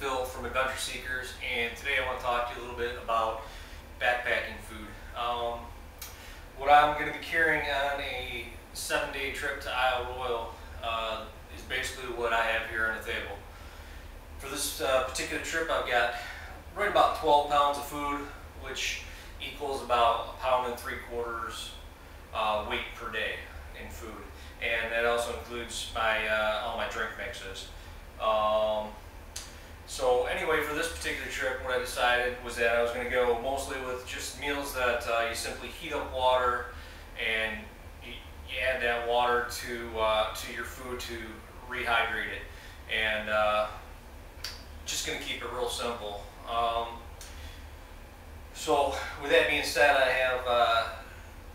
Phil from Adventure Seekers, and today I want to talk to you a little bit about backpacking food. What I'm going to be carrying on a 7-day trip to Isle Royale is basically what I have here on the table. For this particular trip, I've got right about 12 pounds of food, which equals about 1.75 pounds weight per day in food, and that also includes my all my drink mixes. So anyway, for this particular trip, what I decided was that I was going to go mostly with just meals that you simply heat up water and you add that water to your food to rehydrate it, and just going to keep it real simple. So with that being said, I have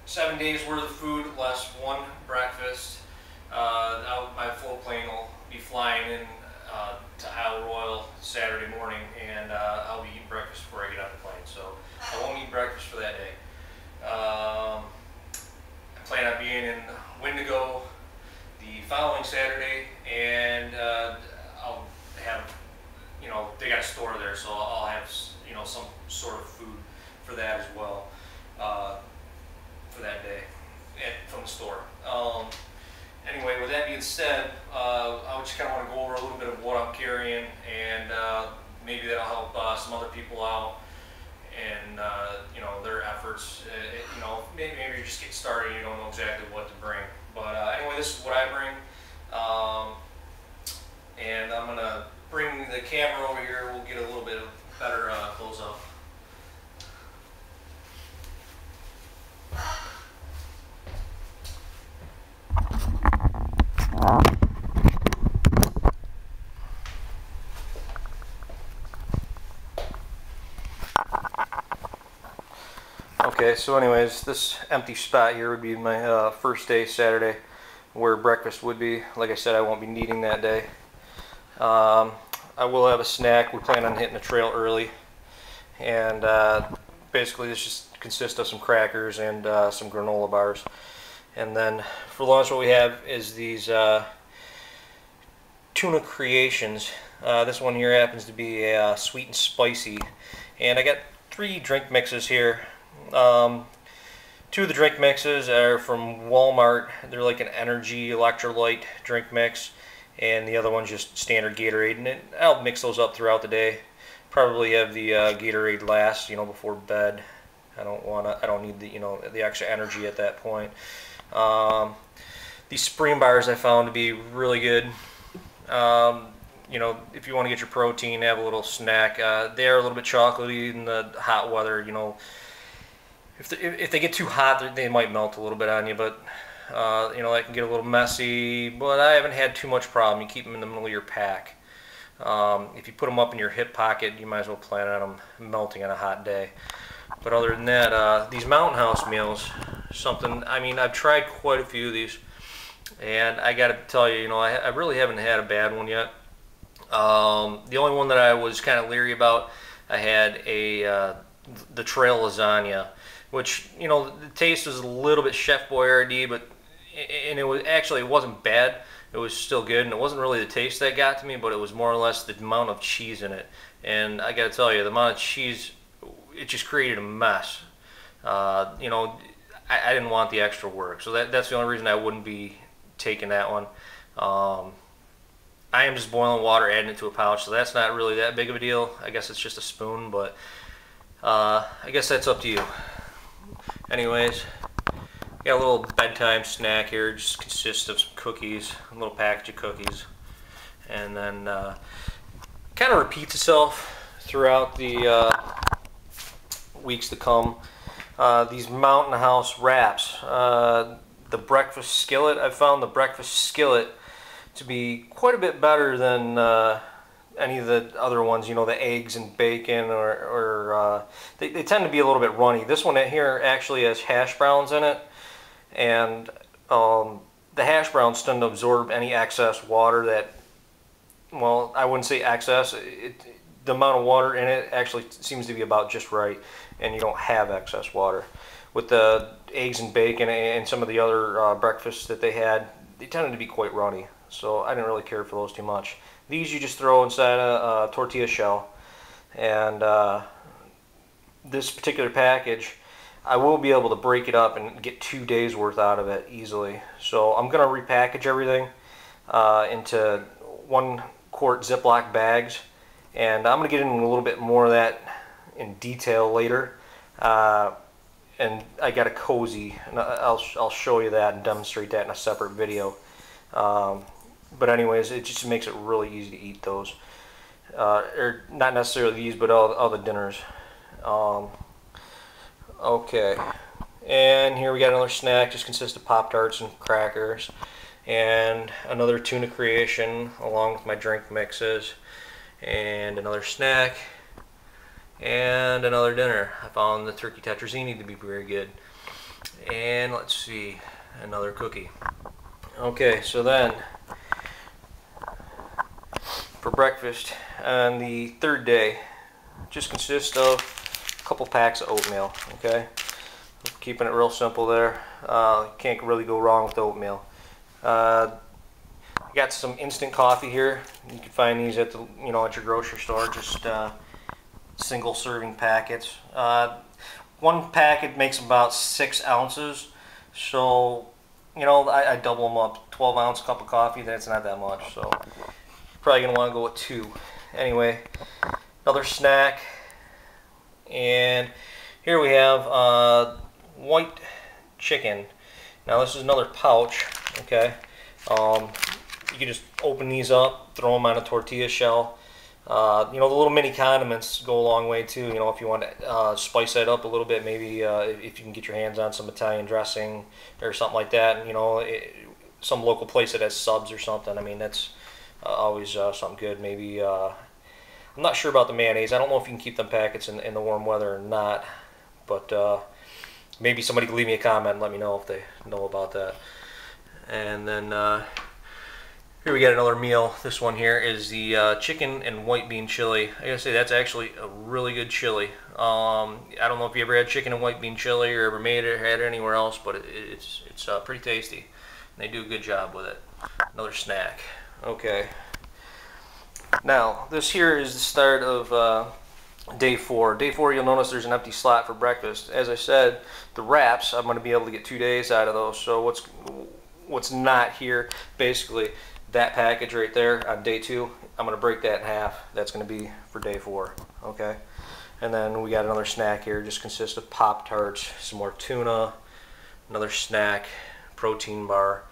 7 days worth of food less one breakfast. My full plane will be flying in to Isle Royale Saturday morning, and I'll be eating breakfast before I get off the plane, so I won't eat breakfast for that day. I plan on being in Wendigo the following Saturday, and I'll have, they got a store there, so I'll have, some sort of food for that as well, for that day from the store. Anyway, with that being said, I just kind of want to go over a little bit of what I'm carrying, and maybe that'll help some other people out and their efforts. Maybe you're just getting started and you don't know exactly what to bring. But anyway, this is what I bring, and I'm gonna bring the camera over here. We'll get a little bit of better close up. Okay, so anyways, this empty spot here would be my first day, Saturday, where breakfast would be. Like I said, I won't be needing that day. I will have a snack. We plan on hitting the trail early, and basically this just consists of some crackers and some granola bars. And then for lunch, what we have is these tuna creations. This one here happens to be a sweet and spicy, and I got 3 drink mixes here. 2 of the drink mixes are from Walmart. They're like an energy electrolyte drink mix, and the other one's just standard Gatorade. And I'll mix those up throughout the day. Probably have the Gatorade last, before bed. I don't need the extra energy at that point. These Spring bars I found to be really good. If you want to get your protein, have a little snack. They are a little bit chocolatey in the hot weather. If they get too hot, they might melt a little bit on you, but that can get a little messy. But I haven't had too much problem. You keep them in the middle of your pack. If you put them up in your hip pocket, you might as well plan on them melting on a hot day. But other than that, these Mountain House meals, something. I've tried quite a few of these, and I got to tell you, I really haven't had a bad one yet. The only one that I was kind of leery about, I had the trail lasagna, which the taste was a little bit Chef Boyardee, and it wasn't bad. It was still good, and it wasn't really the taste that got to me, but it was more or less the amount of cheese in it. And I got to tell you, the amount of cheese, it just created a mess. I didn't want the extra work, so that's the only reason I wouldn't be taking that one. I am just boiling water, adding it to a pouch, so that's not really that big of a deal. I guess it's just a spoon, but I guess that's up to you. Anyways, got a little bedtime snack here. It just consists of some cookies, a little package of cookies, and then kind of repeats itself throughout the weeks to come. These Mountain House wraps, the breakfast skillet. I found the breakfast skillet to be quite a bit better than any of the other ones, the eggs and bacon, or they tend to be a little bit runny. This one here actually has hash browns in it, and the hash browns tend to absorb any excess water that, well, I wouldn't say excess. The amount of water in it actually seems to be about just right, and you don't have excess water. With the eggs and bacon and some of the other breakfasts that they had, they tended to be quite runny, so I didn't really care for those too much. These you just throw inside a tortilla shell, and this particular package, I will be able to break it up and get 2 days worth out of it easily. So I'm going to repackage everything into 1-quart Ziploc bags, and I'm going to get into a little bit more of that in detail later. And I got a cozy, and I'll show you that and demonstrate that in a separate video. But anyways, it just makes it really easy to eat those. Or not necessarily these, but all the dinners. Okay, and here we got another snack. Just consists of Pop-Tarts and crackers, and another tuna creation along with my drink mixes, and another snack, and another dinner. I found the turkey tetrazzini to be very good. And let's see, another cookie. Okay, so then for breakfast on the third day, just consists of a couple packs of oatmeal. Okay, keeping it real simple there. Can't really go wrong with oatmeal. I got some instant coffee here. You can find these at the at your grocery store. Just single serving packets. One packet makes about 6 ounces, so I double them up. 12-ounce cup of coffee, that's not that much, so probably gonna want to go with 2. Anyway, another snack, and here we have white chicken. Now this is another pouch. Okay, you can just open these up, throw them on a tortilla shell. The little mini condiments go a long way too. If you want to spice that up a little bit, maybe if you can get your hands on some Italian dressing or something like that. Some local place that has subs or something. I mean, that's always something good. Maybe I'm not sure about the mayonnaise. I don't know if you can keep them packets in the warm weather or not, but maybe somebody can leave me a comment and let me know if they know about that. And then here we got another meal. This one here is the chicken and white bean chili. I gotta say, that's actually a really good chili. I don't know if you ever had chicken and white bean chili or ever made it or had it anywhere else, but it's pretty tasty. And they do a good job with it. Another snack. Okay. Now, this here is the start of day 4. Day 4, you'll notice there's an empty slot for breakfast. As I said, the wraps, I'm going to be able to get 2 days out of those. So what's not here, basically, that package right there on day 2, I'm going to break that in half. That's going to be for day 4. Okay. And then we got another snack here. Just consists of Pop-Tarts, some more tuna, another snack, protein bar,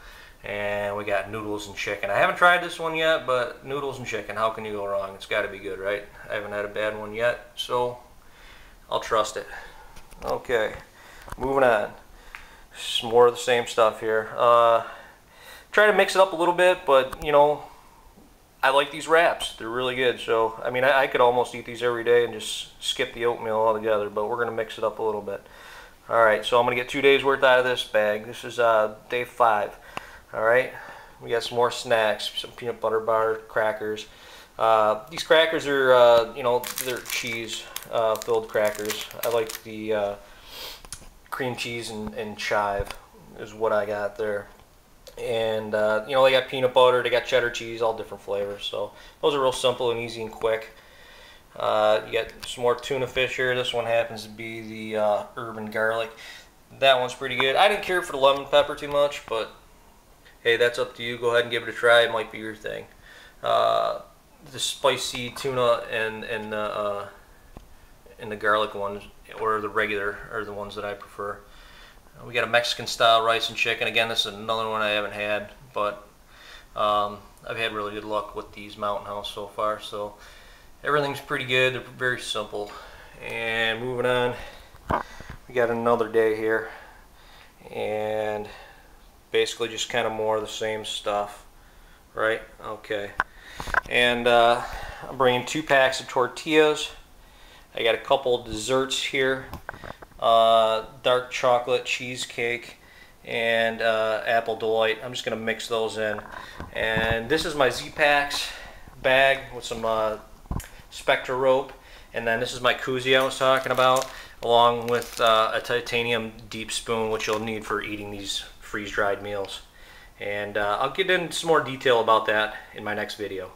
and we got noodles and chicken. I haven't tried this one yet, but noodles and chicken, how can you go wrong? It's got to be good, right? I haven't had a bad one yet, so I'll trust it. Okay, moving on. Some more of the same stuff here. Try to mix it up a little bit, but I like these wraps. They're really good. So I mean, I could almost eat these every day and just skip the oatmeal altogether, but we're gonna mix it up a little bit. All right, so I'm gonna get 2 days worth out of this bag. This is day 5. All right, we got some more snacks, some peanut butter bar, crackers. These crackers are, they're cheese filled crackers. I like the cream cheese and chive is what I got there. And they got peanut butter, they got cheddar cheese, all different flavors. So those are real simple and easy and quick. You got some more tuna fish here. This one happens to be the herb and garlic. That one's pretty good. I didn't care for the lemon pepper too much, but hey, that's up to you. Go ahead and give it a try. It might be your thing. The spicy tuna and the garlic ones, or the regular, are the ones that I prefer. We got a Mexican style rice and chicken. Again, this is another one I haven't had, but I've had really good luck with these Mountain House so far. So everything's pretty good. They're very simple. And moving on, we got another day here, and basically just kind of more of the same stuff, right? Okay. And I'm bringing 2 packs of tortillas. I got a couple desserts here. Dark chocolate cheesecake and apple delight. I'm just going to mix those in. And this is my Z-Packs bag with some Spectra rope. And then this is my koozie I was talking about, along with a titanium deep spoon, which you'll need for eating these freeze-dried meals. And I'll get into some more detail about that in my next video.